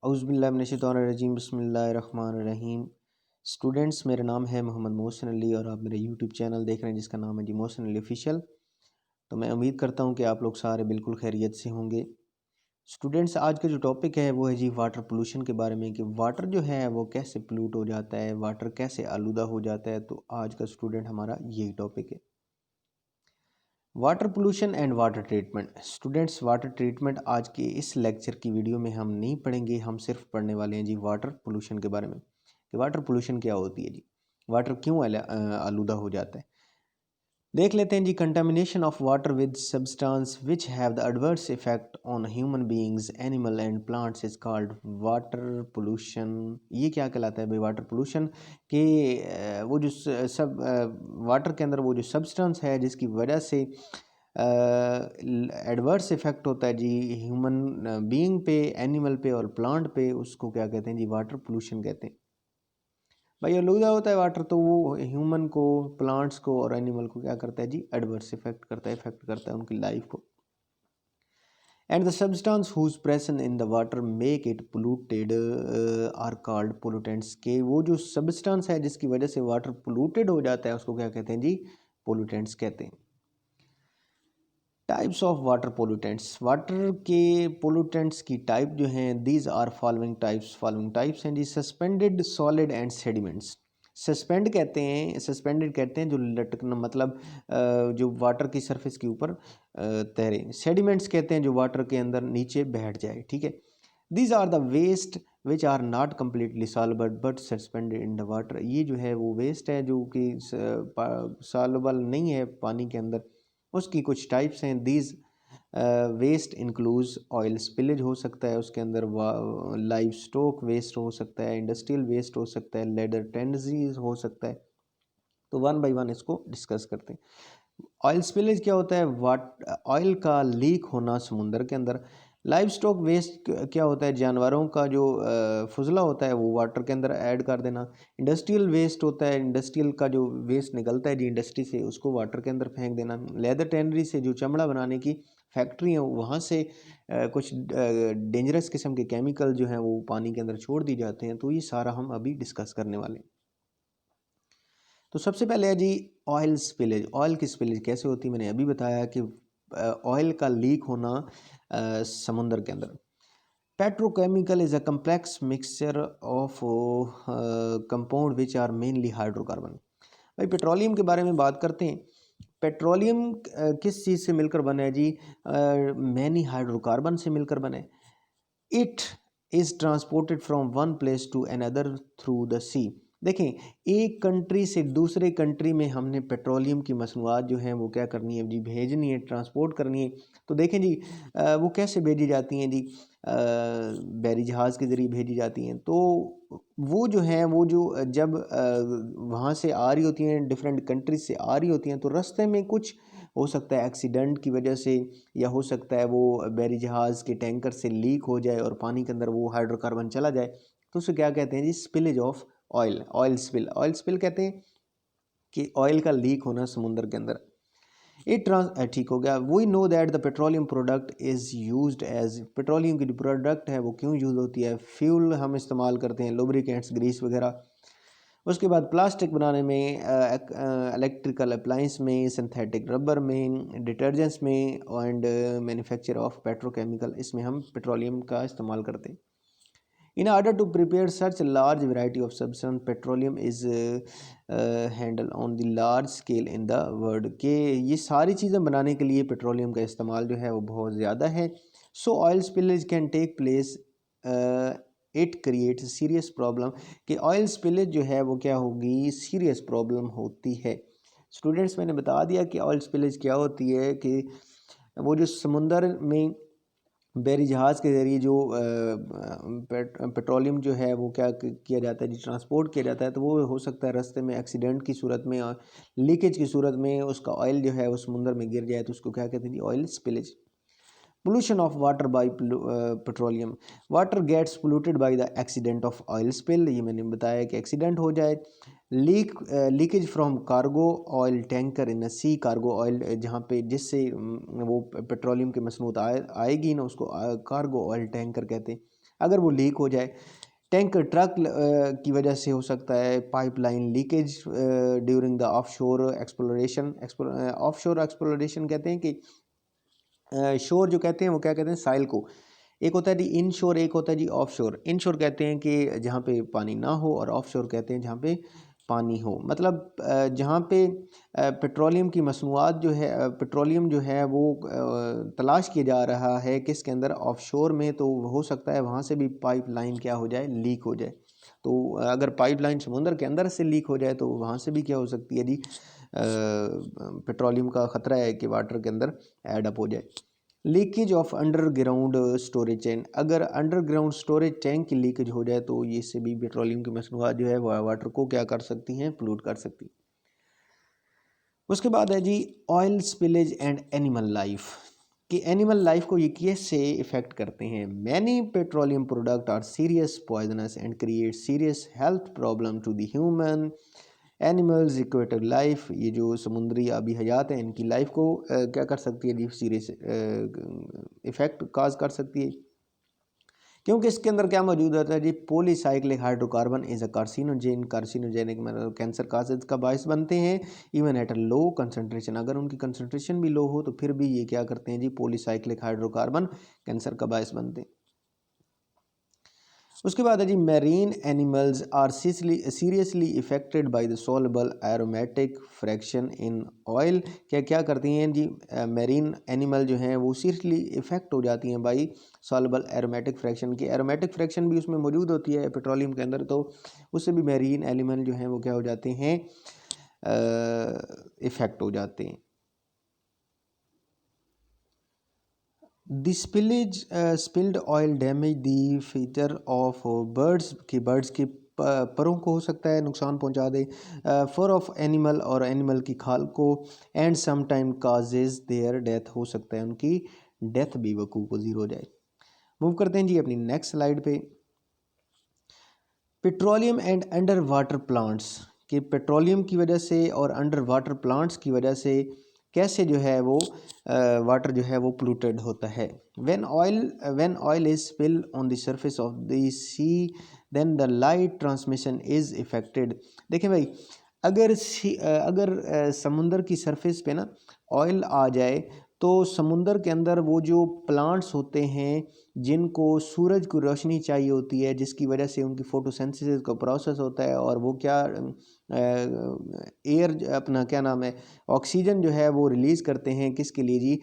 औज़ुबिल्लाहिमिनश्शैतानिर्रजीम बिस्मिल्लाहिर्रहमानिर्रहीम। स्टूडेंट्स, मेरा नाम है मोहम्मद मोहसिन अली और आप मेरे यूट्यूब चैनल देख रहे हैं जिसका नाम है जी मोहसिन अली ऑफिशियल। तो मैं उम्मीद करता हूं कि आप लोग सारे बिल्कुल खैरियत से होंगे। स्टूडेंट्स, आज का जो टॉपिक है वो है जी वाटर पोल्यूशन के बारे में कि वाटर जो है वो कैसे पोल्यूट हो जाता है, वाटर कैसे आलूदा हो जाता है। तो आज का स्टूडेंट हमारा यही टॉपिक है, water pollution and water treatment. Students, water treatment आज के इस लेक्चर की वीडियो में हम नहीं पढ़ेंगे, हम सिर्फ पढ़ने वाले हैं जी वाटर पोल्यूशन के बारे में कि वाटर पोल्यूशन क्या होती है जी, वाटर क्यों आलूदा हो जाता है। देख लेते हैं जी। Contamination of water with substance which have the adverse effect on human beings, animal and plants is called water pollution. ये क्या कहलाता है भाई वाटर पोल्यूशन के वो जो सब वाटर के अंदर वो जो सब्सटेंस है जिसकी वजह से एडवर्स इफेक्ट होता है जी ह्यूमन बीइंग पे, एनिमल पे और प्लांट पे, उसको क्या कहते हैं जी वाटर पोल्यूशन कहते हैं। भाई आलूदा होता है वाटर तो वो ह्यूमन को, प्लांट्स को और एनिमल को क्या करता है जी एडवर्स इफेक्ट करता है, इफेक्ट करता है उनकी लाइफ को। And the substance who's present in the water make it polluted are called pollutants. के वो जो सब्सटेंस है जिसकी वजह से वाटर पोल्यूटेड हो जाता है उसको क्या कहते हैं जी पोल्यूटेंट्स कहते हैं। Types of water pollutants, water के पोल्यूटेंट्स की टाइप जो हैं दीज आर फॉलोइंग टाइप्स हैं जी। Suspended, solid and sediments. Suspend कहते हैं, सस्पेंडेड कहते हैं जो लटकना, मतलब जो वाटर की सरफेस के ऊपर तैरे। सेडिमेंट्स कहते हैं जो वाटर के अंदर नीचे बैठ जाए, ठीक है। These are the waste which are not completely soluble but suspended in the water. ये जो है वो वेस्ट है जो कि सॉल्युबल नहीं है पानी के अंदर, उसकी कुछ टाइप्स हैं। These waste includes oil spillage हो सकता है उसके अंदर, लाइव स्टॉक वेस्ट हो सकता है, इंडस्ट्रियल वेस्ट हो सकता है, लेदर टेंडजीज हो सकता है। तो वन बाय वन इसको डिस्कस करते हैं। ऑयल स्पिलेज क्या होता है, वाट ऑयल का लीक होना समुंदर के अंदर। लाइव स्टॉक वेस्ट क्या होता है, जानवरों का जो फुजला होता है वो वाटर के अंदर ऐड कर देना। इंडस्ट्रियल वेस्ट होता है, इंडस्ट्रियल का जो वेस्ट निकलता है जी इंडस्ट्री से उसको वाटर के अंदर फेंक देना। लेदर टेनरी से जो चमड़ा बनाने की फैक्ट्री है वहाँ से कुछ डेंजरस किस्म के केमिकल जो हैं वो पानी के अंदर छोड़ दिए जाते हैं। तो ये सारा हम अभी डिस्कस करने वाले हैं। तो सबसे पहले है जी ऑयल स्पिलेज। ऑयल की स्पिलेज कैसे होती है, मैंने अभी बताया कि ऑयल का लीक होना समुंदर के अंदर। Petrochemical is a complex mixture of compound which are mainly hydrocarbon. भाई पेट्रोलियम के बारे में बात करते हैं। पेट्रोलियम किस चीज़ से मिलकर बना है जी, मैनी हाइड्रोकार्बन से मिलकर बना है। It is transported from one place to another through the sea. देखें, एक कंट्री से दूसरे कंट्री में हमने पेट्रोलियम की मसनूआत जो हैं वो क्या करनी है जी, भेजनी है, ट्रांसपोर्ट करनी है। तो देखें जी वो कैसे भेजी जाती हैं जी, बहरी जहाज़ के ज़रिए भेजी जाती हैं। तो वो जो है वो जो जब वहाँ से आ रही होती हैं, डिफरेंट कंट्रीज से आ रही होती हैं, तो रास्ते में कुछ हो सकता है एक्सीडेंट की वजह से, या हो सकता है वो बहरी जहाज़ के टैंकर से लीक हो जाए और पानी के अंदर वो हाइड्रोकार्बन चला जाए। तो उसे क्या कहते हैं जी spillage of oil, oil spill. Oil spill कहते हैं कि ऑयल का लीक होना समुंदर के अंदर। ठीक हो गया। We know that the petroleum product is used as, petroleum की जो प्रोडक्ट है वो क्यों यूज़ होती है, फ्यूल हम इस्तेमाल करते हैं, लुब्रिकेंट्स, ग्रीस वगैरह। उसके बाद प्लास्टिक बनाने में, इलेक्ट्रिकल अप्लायंस में, सिंथेटिक रबर में, डिटर्जेंट्स में एंड मैन्युफैक्चर ऑफ पेट्रोकेमिकल, इसमें हम पेट्रोलियम का इस्तेमाल करते हैं। In order to prepare such a large variety of substance, petroleum is handled on the large scale in the world। के ये सारी चीज़ें बनाने के लिए पेट्रोलियम का इस्तेमाल जो है वो बहुत ज़्यादा है। So oil spillage can take place, it create serious problem. कि ऑयल स्पिलेज जो है वो क्या होगी, सीरियस प्रॉब्लम होती है। स्टूडेंट्स, मैंने बता दिया कि ऑयल स्पिलेज क्या होती है कि वो जो समुंदर में बहरी जहाज़ के ज़रिए जो पेट्रोलियम जो है वो क्या किया जाता है जी, ट्रांसपोर्ट किया जाता है। तो वो हो सकता है रास्ते में एक्सीडेंट की सूरत में और लीकेज की सूरत में उसका ऑयल जो है वो समुंदर में गिर जाए, तो उसको क्या कहते हैं जी oil spillage. Pollution of water by petroleum, water gets polluted by the accident of oil spill. ये मैंने बताया कि एक्सीडेंट हो जाए। Leakage from cargo oil tanker in sea, cargo oil जहाँ पे जिससे वो पेट्रोलियम की मसनूत आएगी ना, उसको कार्गो ऑयल टैंकर कहते हैं। अगर वो लीक हो जाए, टैंक ट्रक की वजह से हो सकता है, pipeline leakage during the offshore exploration. Offshore exploration कहते हैं कि शोर जो कहते हैं वो क्या कहते हैं, साइल को। एक होता है जी इन शोर, एक होता है जी ऑफ शोर। इन शोर कहते हैं कि जहाँ पे पानी ना हो, और ऑफ शोर कहते हैं जहाँ पे पानी हो। मतलब जहाँ पे पेट्रोलियम की मसनूआत जो है, पेट्रोलियम जो है वो तलाश किया जा रहा है किसके अंदर, ऑफ शोर में, तो हो सकता है वहाँ से भी पाइपलाइन क्या हो जाए, लीक हो जाए। तो अगर पाइपलाइन समुंदर के अंदर से लीक हो जाए तो वहाँ से भी क्या हो सकती है जी, पेट्रोलियम का ख़तरा है कि वाटर के अंदर ऐड अप हो जाए। Leakage of underground storage tank, अगर अंडरग्राउंड स्टोरेज टैंक की लीकेज हो जाए तो ये इससे भी पेट्रोलियम की मसनूआत जो है वह वाटर को क्या कर सकती हैं, पोल्यूट कर सकती हैं। उसके बाद है जी oil spillage and animal life, कि एनिमल लाइफ को ये कैसे इफेक्ट करते हैं। Many petroleum product are serious poisonous and create serious health problem to the human animals aquatic life. ये जो समुद्री आबी हयात है इनकी लाइफ को क्या कर सकती है जी, सीरियस इफ़ेक्ट काज कर सकती है, क्योंकि इसके अंदर क्या मौजूद होता है जी, polycyclic hydrocarbon is a carcinogen, carcinogenic मतलब कैंसर काजेज का बायस बनते हैं। Even at a low concentration, अगर उनकी कंसनट्रेशन भी लो हो तो फिर भी ये क्या करते हैं जी, पॉलीसाइक्लिक हाइड्रोकार्बन कैंसर का बायस बनते हैं। उसके बाद है जी marine animals are seriously affected by the soluble aromatic fraction in oil. क्या क्या करती हैं जी, मैरीन एनिमल जो हैं वो सीरियसली इफेक्ट हो जाती हैं बाई सॉल्युबल एरोमेटिक फ्रैक्शन की। एरोमेटिक फ्रैक्शन भी उसमें मौजूद होती है पेट्रोलियम के अंदर, तो उससे भी मैरीन एनिमल जो हैं वो क्या हो जाते हैं, इफेक्ट हो जाते हैं। The spillage spilled oil damage the feather of birds, कि बर्ड्स की परों को हो सकता है नुकसान पहुंचा दे, फर ऑफ एनिमल और एनिमल की खाल को, and some time causes their death, हो सकता है उनकी डेथ भी वकूफ़ पज़ीर हो जाए। मूव करते हैं जी अपनी नेक्स्ट स्लाइड पे। Petroleum and under water plants, कि पेट्रोलियम की वजह से और अंडर वाटर प्लांट्स की वजह से कैसे जो है वो वाटर जो है वो पोल्यूटेड होता है। When oil is spill on the surface of the sea then the light transmission is affected. देखें भाई, अगर समुंदर की सरफेस पे ना ऑयल आ जाए तो समुंदर के अंदर वो जो प्लांट्स होते हैं जिनको सूरज की रोशनी चाहिए होती है, जिसकी वजह से उनकी फोटोसिंथेसिस का प्रोसेस होता है, और वो क्या एयर अपना क्या नाम है, ऑक्सीजन जो है वो रिलीज़ करते हैं किसके लिए जी,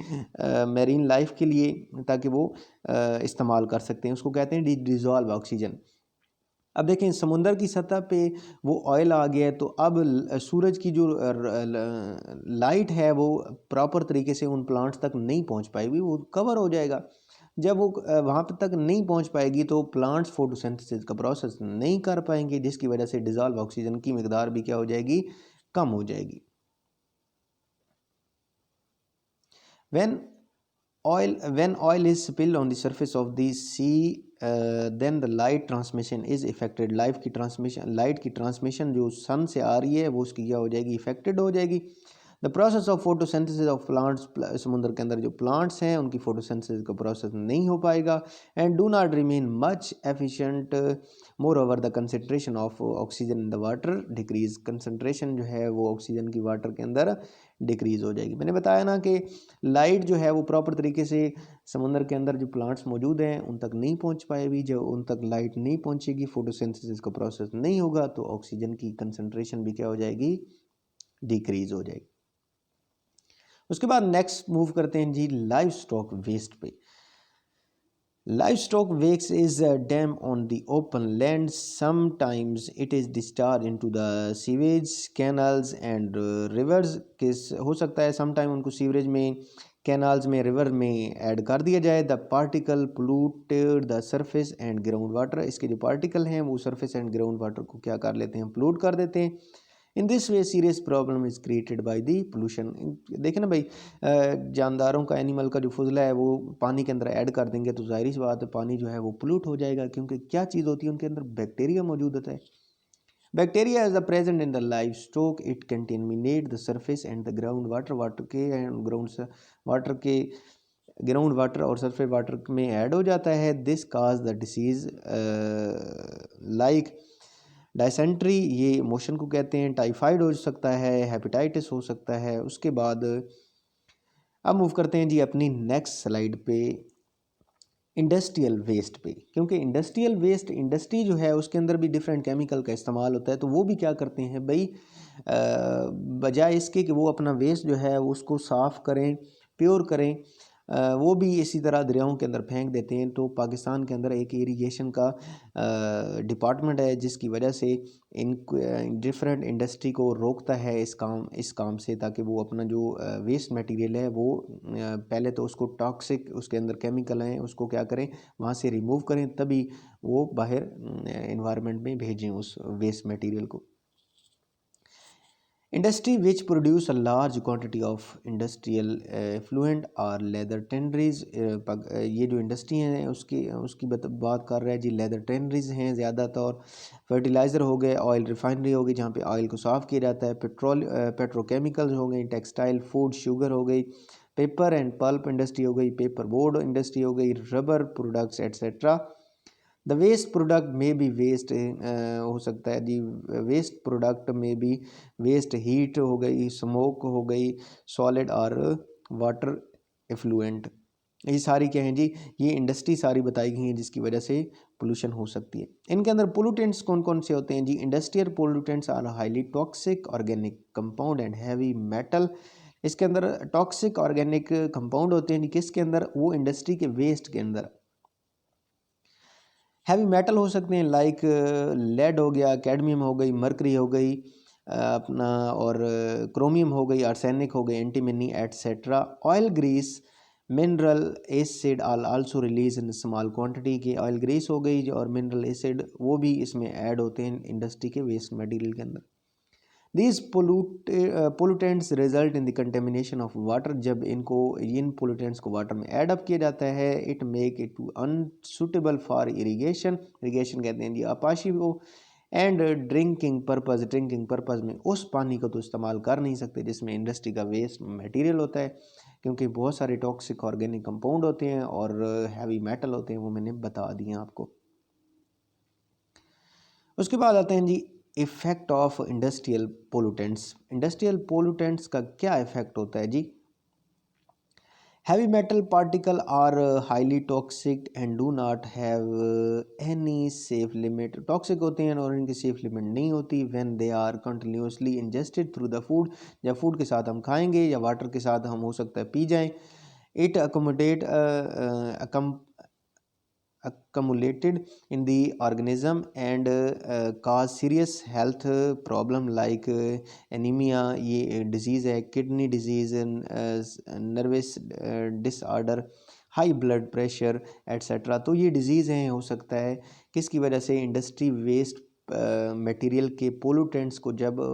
मैरीन लाइफ के लिए, ताकि वो इस्तेमाल कर सकते हैं। उसको कहते हैं डिज़ोल्व ऑक्सीजन। अब देखें समुंदर की सतह पे वो ऑयल आ गया है, तो अब सूरज की जो लाइट है वो प्रॉपर तरीके से उन प्लांट्स तक नहीं पहुंच पाएगी, वो कवर हो जाएगा। जब वो वहाँ पे तक नहीं पहुँच पाएगी तो प्लांट्स फोटोसिंथेसिस का प्रोसेस नहीं कर पाएंगे, जिसकी वजह से डिज़ोल्व ऑक्सीजन की मिकदार भी क्या हो जाएगी, कम हो जाएगी। When when oil is spilled on the surface of the sea, then the light transmission is affected। Light की ट्रांसमिशन जो सन से आ रही है वो उसकी क्या हो जाएगी, इफेक्टेड हो जाएगी। The process of photosynthesis of plants, समुद्र के अंदर जो प्लांट्स हैं उनकी फोटोसिंथेसिस का प्रोसेस नहीं हो पाएगा, and do not remain much efficient. More over the concentration of oxygen in the water decrease, concentration जो है वो ऑक्सीजन की वाटर के अंदर डिक्रीज हो जाएगी। मैंने बताया ना कि लाइट जो है वो प्रॉपर तरीके से समुंदर के अंदर जो प्लांट्स मौजूद हैं उन तक नहीं पहुंच पाएगी। जब उन तक लाइट नहीं पहुंचेगी, फोटोसिंथेसिस का प्रोसेस नहीं होगा, तो ऑक्सीजन की कंसनट्रेशन भी क्या हो जाएगी, डिक्रीज हो जाएगी। उसके बाद नेक्स्ट मूव करते हैं जी लाइव स्टॉक वेस्ट पे। Livestock waste is a dam on the open land. Sometimes it is discharged into the sewage canals and rivers. किस हो सकता है समटाइम उनको सीवरेज में, कैनाल्स में, रिवर में ऐड कर दिया जाए। The particle polluted the surface and ground water, इसके जो पार्टिकल हैं वो सरफेस एंड ग्राउंड वाटर को क्या कर लेते हैं, पोल्यूट कर देते हैं। In this way serious problem is created by the pollution. देखें ना भाई, जानदारों का, एनिमल का जो फजला है वो पानी के अंदर ऐड कर देंगे तो जाहिर सी बात है पानी जो है वो पोल्यूट हो जाएगा, क्योंकि क्या चीज़ होती है उनके अंदर, बैक्टीरिया मौजूद होता है। Bacteria is the present in the live stock, it contaminate the surface and the ground water, water के एंड ग्राउंड वाटर के ग्राउंड वाटर और सरफेस वाटर में ऐड हो जाता है। This cause the disease like dysentery, ये motion को कहते हैं। टाइफाइड हो सकता है, हेपेटाइटिस हो सकता है। उसके बाद अब मूव करते हैं जी अपनी नेक्स्ट स्लाइड पे, इंडस्ट्रियल वेस्ट पे, क्योंकि इंडस्ट्रियल वेस्ट, इंडस्ट्री जो है उसके अंदर भी डिफरेंट केमिकल का इस्तेमाल होता है। तो वो भी क्या करते हैं भाई, बजाय इसके कि वो अपना वेस्ट जो है उसको साफ़ करें, प्योर करें, वो भी इसी तरह दरियाओं के अंदर फेंक देते हैं। तो पाकिस्तान के अंदर एक इरिगेशन का डिपार्टमेंट है जिसकी वजह से इन डिफरेंट इंडस्ट्री को रोकता है इस काम से, ताकि वो अपना जो वेस्ट मटेरियल है वो पहले तो उसको टॉक्सिक, उसके अंदर केमिकल हैं, उसको क्या करें, वहाँ से रिमूव करें, तभी वो बाहर इन्वायरमेंट में भेजें उस वेस्ट मटेरियल को। Industry which produce a large quantity of industrial effluent और लेदर टेनरीज, ये जो इंडस्ट्री हैं उसकी बात कर रहा है जी। लेदर टेनरीज हैं ज़्यादातर। फर्टिलाइज़र हो गए, ऑयल रिफाइनरी हो गई जहाँ पे ऑयल को साफ़ किया जाता है, पेट्रोकेमिकल्स हो गई, टेक्सटाइल, फूड, शुगर हो गई, पेपर एंड पल्प इंडस्ट्री हो गई, पेपर बोर्ड इंडस्ट्री हो गई, rubber products etcetera. The waste product में भी वेस्ट हो सकता है जी। वेस्ट प्रोडक्ट में भी वेस्ट हीट हो गई, स्मोक हो गई, सॉलिड और वाटर एफ्लुएंट, ये सारी क्या हैं जी, ये इंडस्ट्री सारी बताई गई हैं जिसकी वजह से पोल्यूशन हो सकती है। इनके अंदर पोल्यूटेंट्स कौन कौन से होते हैं जी। Industrial pollutants are highly toxic organic compound and heavy metal. इसके अंदर टॉक्सिक ऑर्गेनिक कंपाउंड होते हैं जी, किसके अंदर, वो इंडस्ट्री के वेस्ट के अंदर। हैवी मेटल हो सकते हैं लाइक लेड हो गया, कैडमियम हो गई, मरकरी हो गई अपना, और क्रोमियम हो गई, आर्सेनिक हो गई, antimony etcetera. Oil Greece, mineral acid all also release in small quantity की। ऑयल ग्रीस हो गई और मिनरल एसिड वो भी इसमें ऐड होते हैं इंडस्ट्री के वेस्ट मटेरियल के अंदर। These pollutants result in the contamination of water। जब इन pollutants को वाटर में एड अप किया जाता है, it make it unsuitable for irrigation, irrigation कहते हैं जी आपाशी को, एंड ड्रिंकिंग पर्पज़ में उस पानी को तो इस्तेमाल कर नहीं सकते जिसमें इंडस्ट्री का वेस्ट मटेरियल होता है, क्योंकि बहुत सारे टॉक्सिक ऑर्गेनिक कंपाउंड होते हैं और हैवी मेटल होते हैं, वो मैंने बता दिए आपको। उसके बाद आते हैं जी effect of industrial pollutants. Industrial pollutants का क्या इफ़ेक्ट होता है जी। Heavy metal particle are highly toxic and do not have any safe limit. Toxic होते हैं और इनकी सेफ लिमिट नहीं होती। When they are continuously ingested through the food, जब फूड के साथ हम खाएंगे या वाटर के साथ हम हो सकता है पी जाएं। It accommodate accumulated in the organism and cause serious health problem like anemia, ये disease है, kidney disease, nervous disorder, high blood pressure etcetera. तो ये डिज़ीज़ हैं, हो सकता है किसकी वजह से, इंडस्ट्री वेस्ट मटेरियल के पोल्यूटेंट्स को जब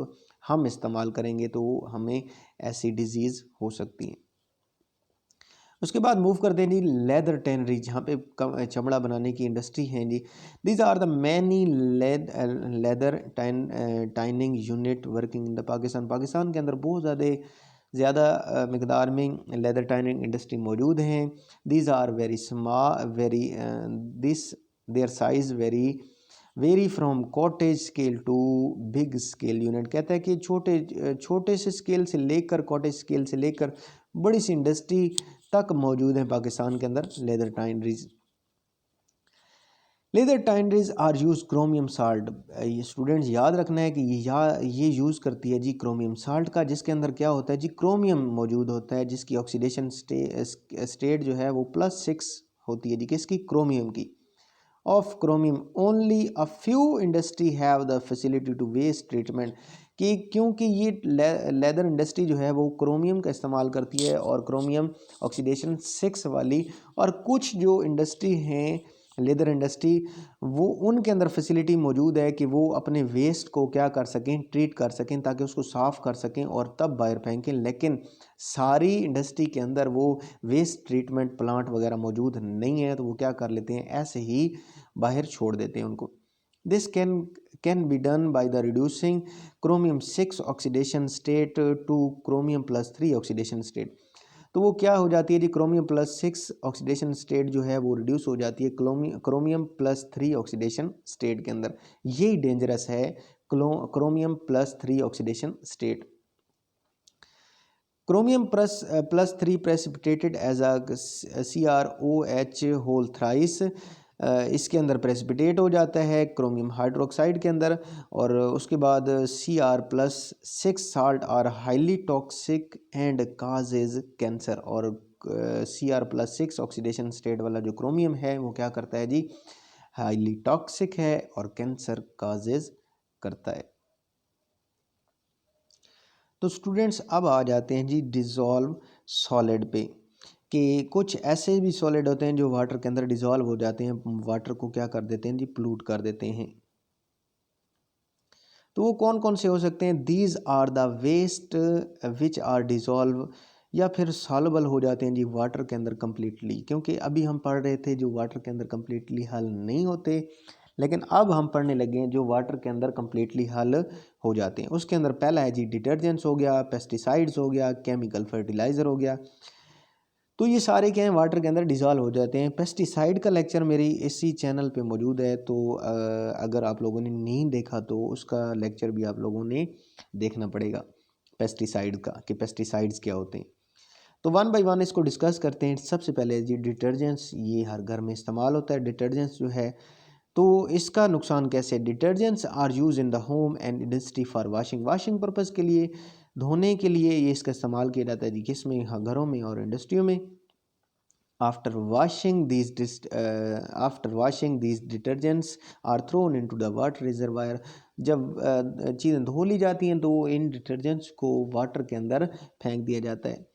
हम इस्तेमाल करेंगे तो हमें ऐसी डिज़ीज़ हो सकती हैं। उसके बाद मूव करते हैं जी लेदर टैनरी, जहाँ पे चमड़ा बनाने की इंडस्ट्री है जी। These are the many leather tanning unit working in the Pakistan. Pakistan के अंदर बहुत ज़्यादा मकदार में लेदर टाइनिंग इंडस्ट्री मौजूद हैं। These are very this their size vary from cottage scale to big scale unit. कहता है कि छोटे से स्केल से लेकर, कॉटेज स्केल से लेकर बड़ी सी इंडस्ट्री तक मौजूद है पाकिस्तान के अंदर leather tanneries. Leather tanneries are use chromium salt. ये स्टूडेंट्स याद रखना है कि ये यूज़ करती है जी क्रोमियम साल्ट का, जिसके अंदर क्या होता है जी, क्रोमियम मौजूद होता है, जिसकी ऑक्सीडेशन स्टेट जो है वो +6 होती है जी, किसकी, क्रोमियम की। Of chromium only a few industry have the facility to waste treatment, कि क्योंकि ये लेदर इंडस्ट्री जो है वो क्रोमियम का इस्तेमाल करती है और क्रोमियम ऑक्सीडेशन 6 वाली, और कुछ जो इंडस्ट्री हैं लेदर इंडस्ट्री, वो उनके अंदर फैसिलिटी मौजूद है कि वो अपने वेस्ट को क्या कर सकें, ट्रीट कर सकें, ताकि उसको साफ़ कर सकें और तब बाहर फेंकें। लेकिन सारी इंडस्ट्री के अंदर वो वेस्ट ट्रीटमेंट प्लांट वगैरह मौजूद नहीं है, तो वो क्या कर लेते हैं, ऐसे ही बाहर छोड़ देते हैं उनको। This can be done by the reducing chromium 6 oxidation state to chromium +3 oxidation state। तो वो क्या हो जाती है जी, क्रोमियम+6 ऑक्सीडेशन स्टेट जो है वो रिड्यूस हो जाती है क्रोमियम+3 ऑक्सीडेशन स्टेट के अंदर। यही डेंजरस है क्रोमियम+3 oxidation state. Chromium +3 precipitated as a CrOH whole thrice, इसके अंदर प्रेसिपिटेट हो जाता है क्रोमियम हाइड्रोक्साइड के अंदर, और उसके बाद Cr+6 salt are highly toxic and causes cancer. और Cr+6 ऑक्सीडेशन स्टेट वाला जो क्रोमियम है वो क्या करता है जी, हाईली टॉक्सिक है और कैंसर काजेज करता है। तो स्टूडेंट्स अब आ जाते हैं जी डिज़ोल्व सॉलिड पे, कि कुछ ऐसे भी सॉलिड होते हैं जो वाटर के अंदर डिज़ोल्व हो जाते हैं, वाटर को क्या कर देते हैं जी, पोल्यूट कर देते हैं। तो वो कौन कौन से हो सकते हैं? These are the waste which are dissolve, या फिर सॉल्युबल हो जाते हैं जी वाटर के अंदर कम्प्लीटली, क्योंकि अभी हम पढ़ रहे थे जो वाटर के अंदर कम्प्लीटली हल नहीं होते, लेकिन अब हम पढ़ने लगे हैं जो वाटर के अंदर कम्प्लीटली हल हो जाते हैं। उसके अंदर पहला है जी डिटर्जेंट्स हो गया, पेस्टिसाइड्स हो गया, केमिकल फर्टिलाइज़र हो गया। तो ये सारे क्या हैं, वाटर के अंदर डिज़ोल्व हो जाते हैं। पेस्टिसाइड का लेक्चर मेरी इसी चैनल पे मौजूद है, तो अगर आप लोगों ने नहीं देखा तो उसका लेक्चर भी आप लोगों ने देखना पड़ेगा पेस्टिसाइड का, कि पेस्टिसाइड्स क्या होते हैं। तो वन बाय वन इसको डिस्कस करते हैं। सबसे पहले जी डिटर्जेंट्स, ये हर घर में इस्तेमाल होता है डिटर्जेंट्स जो है। तो इसका नुकसान कैसे? Detergents are use in the home and industry for washing purpose के लिए, धोने के लिए ये इसका इस्तेमाल किया जाता है जी, किसमें? हाँ, घरों में और इंडस्ट्रियों में। After washing these detergents are thrown into the water reservoir, जब चीज़ें धो ली जाती हैं तो इन डिटर्जेंट्स को वाटर के अंदर फेंक दिया जाता है।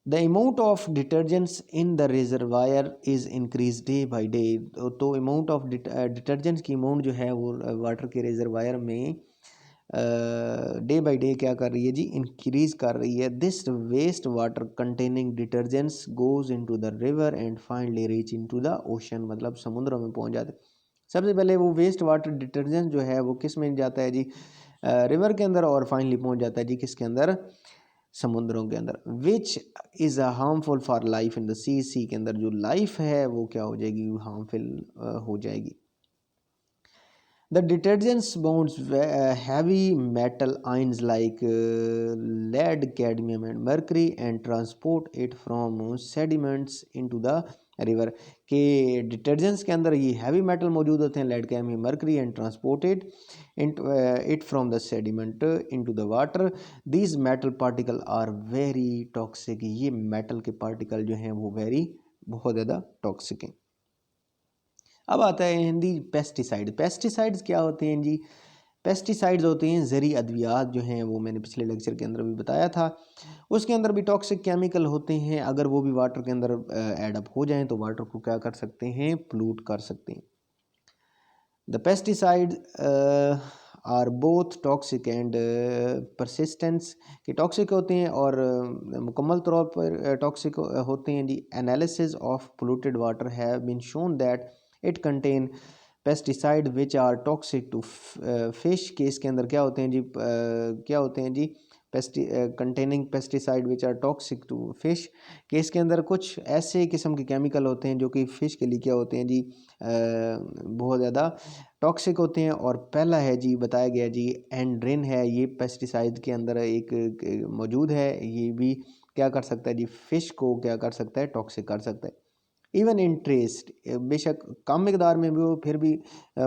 The amount of detergents in the reservoir is increase day by day. तो अमाउंट ऑफ डिटर्जेंट्स की अमाउंट जो है वो वाटर के रिजर्वायर में डे बाई डे क्या कर रही है जी, इंक्रीज कर रही है। This waste water containing detergents goes into the river and finally reach into the ocean, मतलब समुद्रों में पहुंच जाते। सबसे पहले वो वेस्ट वाटर डिटर्जेंट जो है वो किस में जाता है जी, रिवर के अंदर, और फाइनली पहुंच जाता है जी किसके अंदर? समुद्रों के अंदर। Which is a harmful for life in the sea के अंदर जो लाइफ है वो क्या हो जाएगी, हार्मफुल हो जाएगी। The detergents bonds heavy metal ions like lead, cadmium and mercury and transport it from sediments into the river। के डिटर्जेंट्स के अंदर ये हैवी मेटल मौजूद होते हैं, lead, cadmium, mercury, and transported it from the sediment into the water. These metal particle are very toxic. ये metal के particle जो हैं वो बहुत ज़्यादा टॉक्सिक हैं। अब आता है हिंदी पेस्टिसाइड। पेस्टिसाइड्स क्या होते हैं जी? पेस्टिसाइड्स होते हैं ज़हरी अद्वियात जो हैं, वो मैंने पिछले लेक्चर के अंदर भी बताया था। उसके अंदर भी टॉक्सिक केमिकल होते हैं, अगर वो भी वाटर के अंदर ऐड अप हो जाएं तो वाटर को क्या कर सकते हैं, पोल्यूट कर सकते हैं। The pesticide are both toxic and persistence, के टॉक्सिक होते हैं और मुकम्मल तौर पर टॉक्सिक होते हैं जी। Analysis of polluted water have been shown that it contain pesticide which are toxic to fish. के इसके अंदर क्या होते हैं जी, क्या होते हैं जी, containing pesticide which are toxic to fish. के इसके अंदर कुछ ऐसे किस्म के केमिकल होते हैं जो कि फ़िश के लिए क्या होते हैं जी, बहुत ज़्यादा टॉक्सिक होते हैं। और पहला है जी, बताया गया जी, एंड्रिन है, ये पेस्टिसाइड के अंदर एक मौजूद है। ये भी क्या कर सकता है जी, फ़िश को क्या कर सकता है, टॉक्सिक कर सकता है। इवन इन ट्रेस्ट, बेशक कम मिकदार में भी वो फिर भी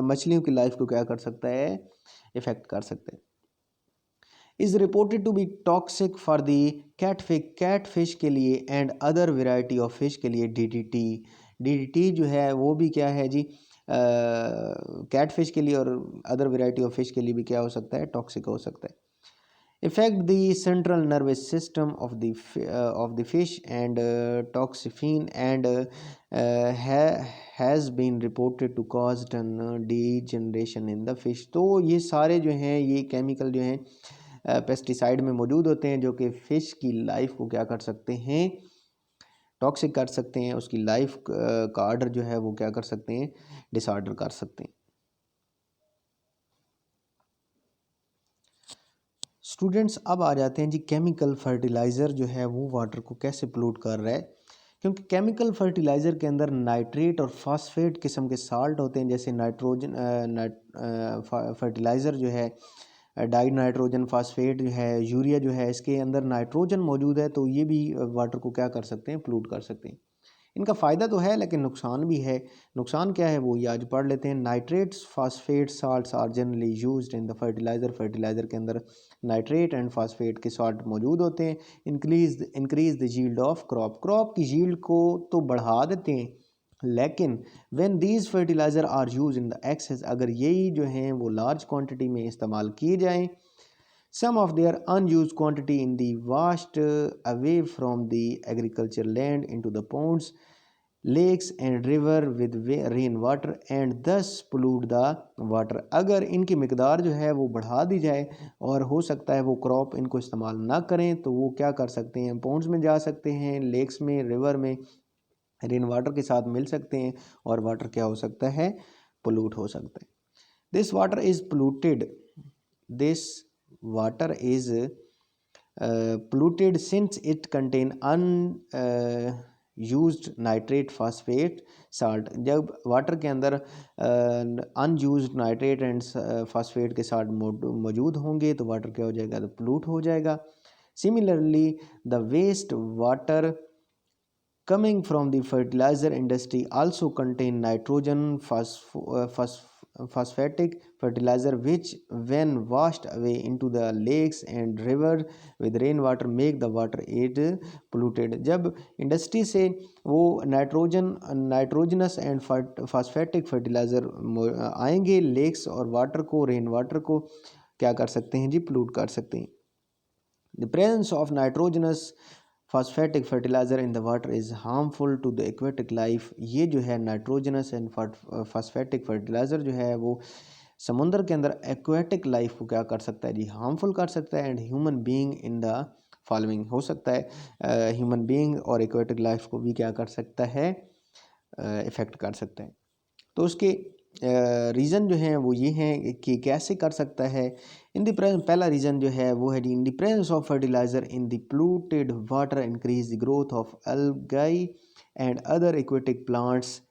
मछलियों की लाइफ को क्या कर सकता है, इफ़ेक्ट कर सकता है। Is reported to be toxic for the catfish के लिए and other variety of fish के लिए। डीडीटी जो है वो भी क्या है जी, कैटफिश के लिए और अदर वेराइटी ऑफ फिश के लिए भी क्या हो सकता है, टॉक्सिक हो सकता है। Affect the central nervous system of the fish and toxifene and has been reported to cause degeneration in the fish। तो ये सारे जो हैं, ये केमिकल जो हैं पेस्टिसाइड में मौजूद होते हैं, जो कि फ़िश की लाइफ को क्या कर सकते हैं, टॉक्सिक कर सकते हैं। उसकी लाइफ का आर्डर जो है वो क्या कर सकते हैं, डिसऑर्डर कर सकते हैं। स्टूडेंट्स अब आ जाते हैं जी केमिकल फर्टिलाइज़र जो है वो वाटर को कैसे पोल्यूट कर रहा है, क्योंकि केमिकल फर्टिलाइज़र के अंदर नाइट्रेट और फास्फेट किस्म के साल्ट होते हैं, जैसे फर्टिलाइज़र जो है डाई नाइट्रोजन फास्फेट जो है, यूरिया जो है, इसके अंदर नाइट्रोजन मौजूद है, तो ये भी वाटर को क्या कर सकते हैं, पोल्यूट कर सकते हैं। इनका फ़ायदा तो है लेकिन नुकसान भी है। नुकसान क्या है वो ये आज पढ़ लेते हैं। Nitrates phosphate salts are generally used in the fertilizer के अंदर नाइट्रेट एंड फास्फेट के साल्ट मौजूद होते हैं। Increase the yield of crop की यील्ड को तो बढ़ा देते हैं, लेकिन when these fertilizer are use in the excess, अगर यही जो हैं वो लार्ज क्वांटिटी में इस्तेमाल किए जाएँ, some of their unused quantity in the washed away from the agriculture land into the ponds, lakes and river with rain water and thus pollute the water। अगर इनकी मिकदार जो है वो बढ़ा दी जाए और हो सकता है वो क्रॉप इनको इस्तेमाल ना करें, तो वो क्या कर सकते हैं, पॉन्ड्स में जा सकते हैं, लेक्स में, रिवर में रेन वाटर के साथ मिल सकते हैं और वाटर क्या हो सकता है, पोल्यूट हो सकता है। This water is polluted this water is polluted since it contain unused nitrate phosphate salt। जब वाटर के अंदर अनयूज्ड नाइट्रेट एंड फास्फेट के साल्ट मौजूद होंगे तो वाटर क्या हो जाएगा, तो पोल्यूट हो जाएगा। Similarly the waste water coming from the fertilizer industry also contain nitrogen phosphatic fertilizer which when washed away into the lakes and river with rainwater make the water aid polluted। जब industry से वो nitrogenous and phosphatic fertiliser आएंगे lakes और water को, rain water को क्या कर सकते हैं जी, पोल्यूट कर सकते हैं। The presence of nitrogenous phosphatic fertilizer in the water is harmful to the aquatic life. ये जो है नाइट्रोजनस एंड फास्फेटिक फर्टिलाइज़र जो है वो समुद्र के अंदर एक्वेटिक लाइफ को क्या कर सकता है जी, हार्मफुल कर सकता है। And human being in the following, हो सकता है ह्यूमन बीइंग और एक्वेटिक लाइफ को भी क्या कर सकता है, इफ़ेक्ट कर सकता है। तो उसके रीज़न जो हैं वो ये हैं कि कैसे कर सकता है। इन द प्रेजेंस, पहला रीज़न जो है वो है जी, in the presence of fertiliser in the polluted water increase the growth of algae and other aquatic plants.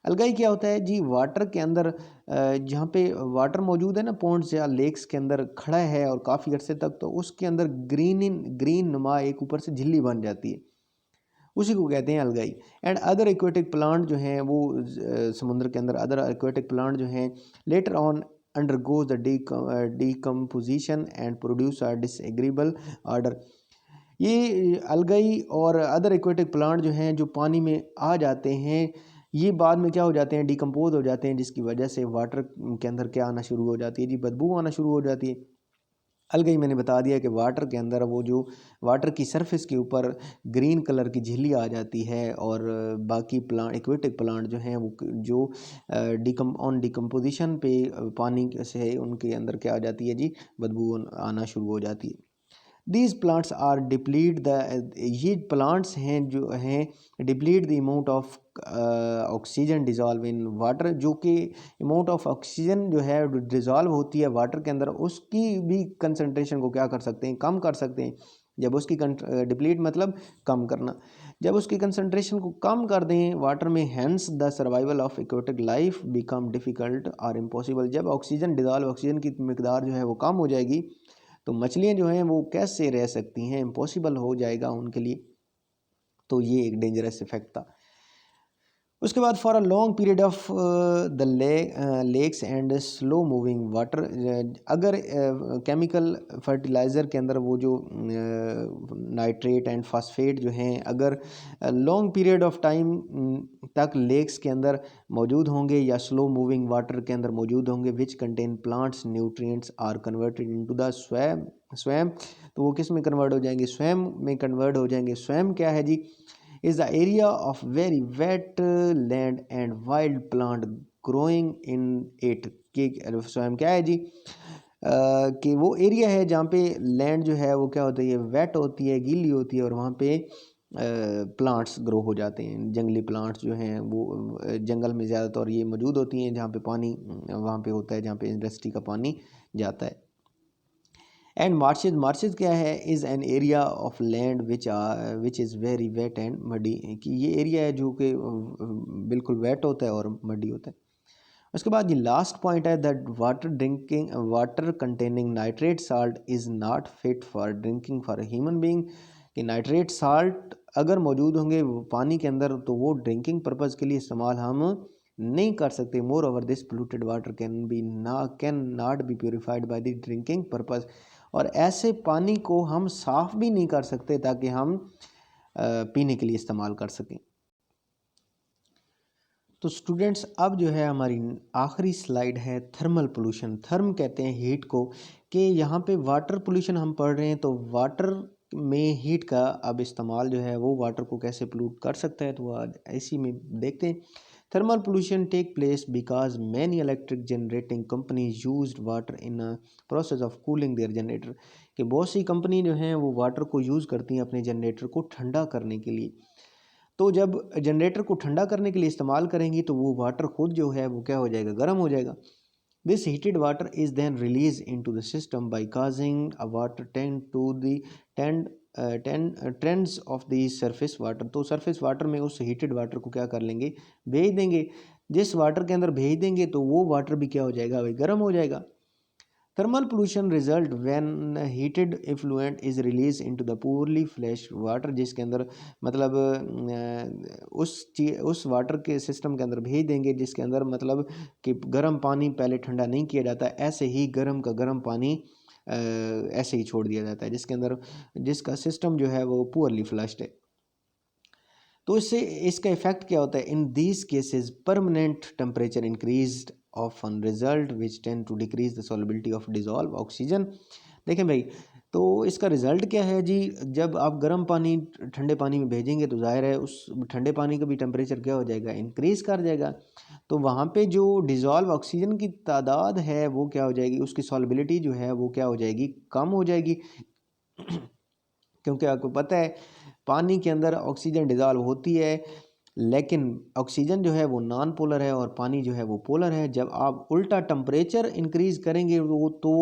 Algae क्या होता है जी, वाटर के अंदर जहाँ पे वाटर मौजूद है ना, पॉन्ड्स या लेक्स के अंदर खड़ा है और काफ़ी अर्से तक, तो उसके अंदर ग्रीन नुमा एक ऊपर से झिल्ली बन जाती है, उसी को कहते हैं अलगाई। एंड अदर एक्वेटिक प्लांट जो हैं वो समुद्र के अंदर अदर एक्वेटिक प्लांट जो हैं later on undergoes the decomposition and produce are disagreeable odour. ये अलगाई और अदर एक्वेटिक प्लांट जो हैं जो पानी में आ जाते हैं, ये बाद में क्या हो जाते हैं, डिकम्पोज हो जाते हैं, जिसकी वजह से वाटर के अंदर क्या आना शुरू हो जाती है जी, बदबू आना शुरू हो जाती है। अलगाई मैंने बता दिया कि वाटर के अंदर वो जो वाटर की सरफेस के ऊपर ग्रीन कलर की झिल्ली आ जाती है और बाकी प्लांट, एक्वेटिक प्लांट जो हैं वो जो डिकम्पोजिशन पे पानी से उनके अंदर क्या आ जाती है जी, बदबू आना शुरू हो जाती है। These plants are deplete the, ये प्लांट्स हैं जो हैं deplete the amount of oxygen dissolve in water, जो कि अमाउंट ऑफ ऑक्सीजन जो है डिज़ोल्व होती है वाटर के अंदर, उसकी भी कंसनट्रेशन को क्या कर सकते हैं, कम कर सकते हैं। जब उसकी डिप्लीट मतलब कम करना, जब उसकी कंसनट्रेशन को कम कर दें वाटर में, hence the survival of aquatic life become difficult और इम्पॉसिबल। जब ऑक्सीजन डिज़ोल्व, ऑक्सीजन की मिकदार जो है वो कम हो जाएगी, तो मछलियाँ जो हैं वो कैसे रह सकती हैं, इम्पॉसिबल हो जाएगा उनके लिए। तो ये एक डेंजरस इफेक्ट था। उसके बाद for a long period of the lakes and slow moving water, अगर केमिकल फर्टिलाइज़र के अंदर वो जो नाइट्रेट एंड फास्फेट जो हैं अगर लॉन्ग पीरियड ऑफ टाइम तक लेक्स के अंदर मौजूद होंगे या स्लो मूविंग वाटर के अंदर मौजूद होंगे, which contain plants nutrients are converted into the swamp, तो वो किस में कन्वर्ट हो जाएंगे, स्वैम में कन्वर्ट हो जाएंगे। स्वैम क्या है जी, is the area of very wet land and wild plant growing in it। कि स्वयं क्या है जी, कि वो एरिया है जहाँ पे लैंड जो है वो क्या होती है, वेट होती है, गीली होती है, और वहाँ पे प्लांट्स ग्रो हो जाते हैं। जंगली प्लांट्स जो हैं वो जंगल में ज़्यादातर ये मौजूद होती हैं, जहाँ पे पानी वहाँ पे होता है, जहाँ पे इंडस्ट्री का पानी जाता है। एंड मार्शेज क्या है, is an area of land which is very wet and muddy, कि ये एरिया है जो कि बिल्कुल वेट होता है और मडी होता है। उसके बाद ये लास्ट पॉइंट है that water containing nitrate salt is not fit for drinking for human being, कि नाइट्रेट साल्ट अगर मौजूद होंगे पानी के अंदर तो वो ड्रिंकिंग पर्पज़ के लिए इस्तेमाल हम नहीं कर सकते। More over this polluted water can not be purified by the drinking purpose, और ऐसे पानी को हम साफ़ भी नहीं कर सकते ताकि हम पीने के लिए इस्तेमाल कर सकें। तो स्टूडेंट्स अब जो है हमारी आखिरी स्लाइड है थर्मल पोल्यूशन। थर्म कहते हैं हीट को, कि यहाँ पे वाटर पोल्यूशन हम पढ़ रहे हैं तो वाटर में हीट का अब इस्तेमाल जो है वो वाटर को कैसे पोल्यूट कर सकता है, तो आज इसी में देखते हैं। Thermal pollution take place because many electric generating companies used water in a process of cooling their generator, कि बहुत सी कंपनी जो हैं वो वाटर को यूज़ करती हैं अपने जनरेटर को ठंडा करने के लिए। तो जब जनरेटर को ठंडा करने के लिए इस्तेमाल करेंगी तो वो वाटर खुद जो है वो क्या हो जाएगा, गर्म हो जाएगा। This heated water is then release into the system by causing a water tank to the tend trends of the surface water. तो सरफेस वाटर में उस हीटेड वाटर को क्या कर लेंगे, भेज देंगे। जिस वाटर के अंदर भेज देंगे तो वो वाटर भी क्या हो जाएगा भाई, गर्म हो जाएगा। Thermal pollution result when heated effluent is released into the poorly flushed water, जिसके अंदर मतलब उस वाटर के सिस्टम के अंदर भेज देंगे जिसके अंदर मतलब कि गर्म पानी पहले ठंडा नहीं किया जाता, ऐसे ही गर्म का गर्म पानी ऐसे ही छोड़ दिया जाता है जिसके अंदर जिसका सिस्टम जो है वो पुअरली फ्लश्ड है। तो इससे इसका इफेक्ट क्या होता है, in these cases permanent temperature increase often result which tend to decrease the solubility of dissolve oxygen. देखें भाई, तो इसका रिजल्ट क्या है जी, जब आप गर्म पानी ठंडे पानी में भेजेंगे तो जाहिर है उस ठंडे पानी का भी टेम्परेचर क्या हो जाएगा, इंक्रीज कर जाएगा। तो वहाँ पे जो डिजॉल्व ऑक्सीजन की तादाद है वो क्या हो जाएगी, उसकी सॉल्युबिलिटी जो है वो क्या हो जाएगी, कम हो जाएगी। क्योंकि आपको पता है पानी के अंदर ऑक्सीजन डिज़ोल्व होती है, लेकिन ऑक्सीजन जो है वो नॉन पोलर है और पानी जो है वो पोलर है। जब आप उल्टा टेम्परेचर इंक्रीज़ करेंगे वो तो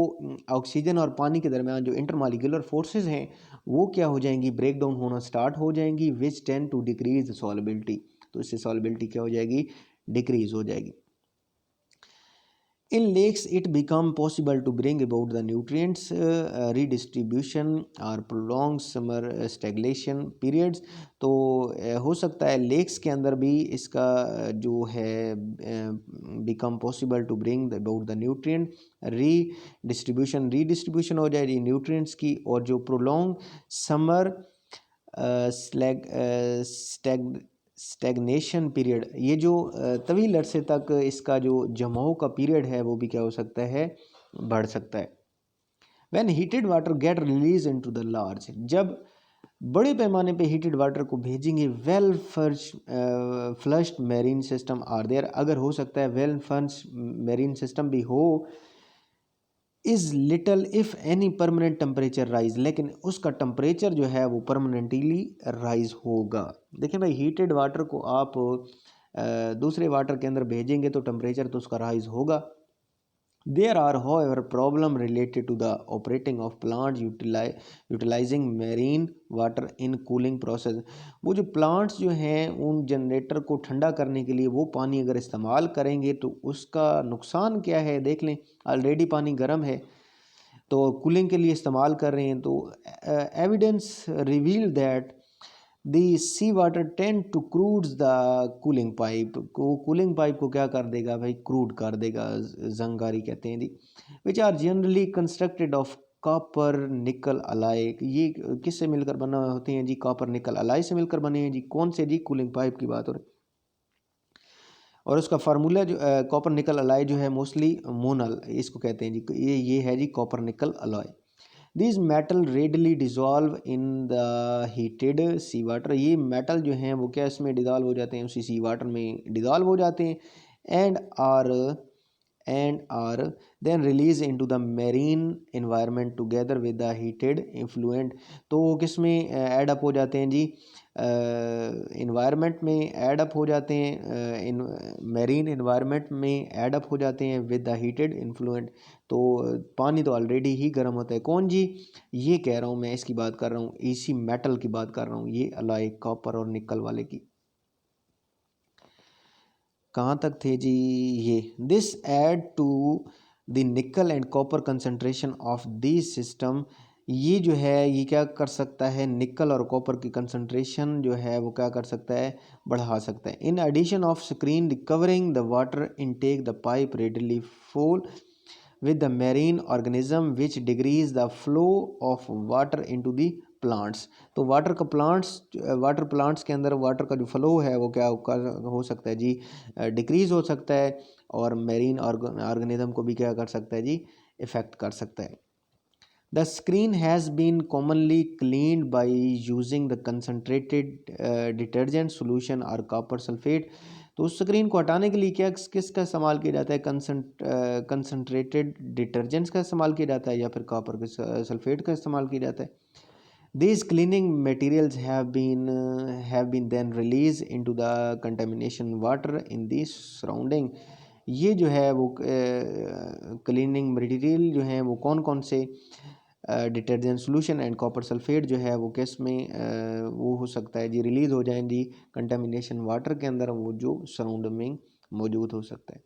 ऑक्सीजन और पानी के दरमियान जो इंटरमॉलिक्यूलर फोर्सेस हैं वो क्या हो जाएंगी, ब्रेक डाउन होना स्टार्ट हो जाएंगी, which tend to decrease the solubility. तो इससे सॉल्युबिलिटी क्या हो जाएगी, डिक्रीज हो जाएगी। In lakes, it become possible to bring about the nutrients redistribution or prolonged summer stagnation periods। तो हो सकता है लेक्स के अंदर भी इसका जो है become possible to bring about the nutrient redistribution हो जाएगी न्यूट्रिएंट्स की, और जो prolonged summer स्टैग्नेशन पीरियड, ये जो तवील अरसे तक इसका जो जमाव का पीरियड है वो भी क्या हो सकता है, बढ़ सकता है। When heated water get release into the large, जब बड़े पैमाने पे हीटेड वाटर को भेजेंगे, well flushed marine system are there, अगर हो सकता है वेल फ्लश्ड मेरीन सिस्टम भी हो, is little if any permanent temperature rise, लेकिन उसका टेम्परेचर जो है वो परमानेंटली राइज होगा। देखिए भाई, हीटेड वाटर को आप दूसरे वाटर के अंदर भेजेंगे तो टेम्परेचर तो उसका राइज होगा। There are however problem related to the operating of plants utilizing marine water in cooling process। वो जो प्लांट्स जो हैं उन जनरेटर को ठंडा करने के लिए वो पानी अगर इस्तेमाल करेंगे तो उसका नुकसान क्या है, देख लें। ऑलरेडी पानी गर्म है तो कूलिंग के लिए इस्तेमाल कर रहे हैं, तो evidence reveal that the sea water tend to corrodes the cooling pipe को, कूलिंग पाइप को क्या कर देगा भाई, क्रूड कर देगा, जंगारी कहते हैं जी। Which are generally constructed of copper nickel alloy, ये किससे मिलकर बना होते हैं जी, कॉपर निकल अलाई से मिलकर बने हैं जी। कौन से जी, कूलिंग पाइप की बात हो रही। और उसका फार्मूला जो कॉपर निकल अलाई जो है मोस्टली मोनल इसको कहते हैं जी, ये है जी copper nickel alloy. This metal readily dissolve in the heated sea water, ये मेटल जो हैं वो क्या इसमें डिज़ोल्व हो जाते हैं, उसी सी वाटर में डिज़ोल्व हो जाते हैं। And are then release into the marine environment together with the heated effluent. तो वो किस में ऐड अप हो जाते हैं जी, इन्वायरमेंट में ऐड अप हो जाते हैं, इन मेरीन इन्वायरमेंट में ऐड अप हो जाते हैं विद द हीटेड इन्फ्लुएंट। तो पानी तो ऑलरेडी ही गर्म होता है। कौन जी? ये कह रहा हूँ मैं, इसकी बात कर रहा हूँ, इसी मेटल की बात कर रहा हूँ, ये अलॉय कॉपर और निकल वाले की। कहाँ तक थे जी? ये this add to the nickel and copper concentration of this system. ये जो है ये क्या कर सकता है, निकल और कॉपर की कंसंट्रेशन जो है वो क्या कर सकता है, बढ़ा सकता है। In addition of screen recovering the water intake the pipe readily full with the marine organism which decrease the flow of water into the plants. तो वाटर प्लांट्स के अंदर वाटर का जो फ्लो है वो क्या हो सकता है जी, डिक्रीज हो सकता है, और मेरीन ऑर्गेनिज्म को भी क्या कर सकता है जी, इफेक्ट कर सकता है। The screen has been commonly cleaned by using the concentrated detergent solution or copper sulfate। तो उस स्क्रीन को हटाने के लिए क्या किसका इस्तेमाल किया जाता है, कंसनट्रेटेड डिटर्जेंट्स का इस्तेमाल किया जाता है या फिर कॉपर के सल्फेट का इस्तेमाल किया जाता है। These cleaning materials have been then released into the contamination water in the surrounding। ये जो है वो क्लीनिंग मटेरियल जो है वो कौन कौन से detergent solution and copper sulphate जो है वो किस में वो हो सकता है जी, रिलीज़ हो जाए जी कंटामिनेशन वाटर के अंदर, वो जो सराउंड में मौजूद हो सकता है।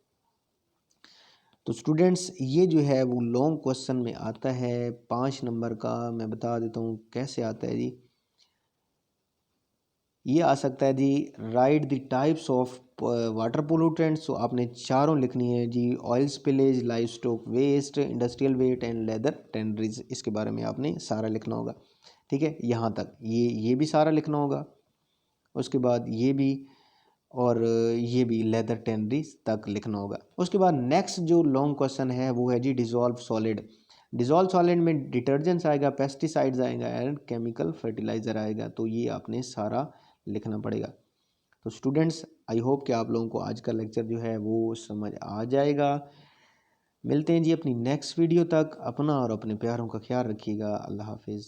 तो स्टूडेंट्स ये जो है वो लॉन्ग क्वेश्चन में आता है 5 नंबर का। मैं बता देता हूँ कैसे आता है जी। ये आ सकता है जी, write the types of water pollutants. तो आपने चारों लिखनी है जी, oil spillage, livestock waste, industrial waste and leather tanneries. इसके बारे में आपने सारा लिखना होगा, ठीक है, यहाँ तक ये भी सारा लिखना होगा। उसके बाद ये भी, और ये भी लेदर टेंडरीज तक लिखना होगा। उसके बाद नेक्स्ट जो लॉन्ग क्वेश्चन है वो है जी डिज़ोल्व सॉलिड। डिज़ोल्व सॉलिड में डिटर्जेंट्स आएगा, पेस्टिसाइड्स आएगा एंड केमिकल फर्टिलाइज़र आएगा। तो ये आपने सारा लिखना पड़ेगा। तो स्टूडेंट्स आई होप कि आप लोगों को आज का लेक्चर जो है वो समझ आ जाएगा। मिलते हैं जी अपनी नेक्स्ट वीडियो तक। अपना और अपने प्यारों का ख्याल रखिएगा। अल्लाह हाफिज़।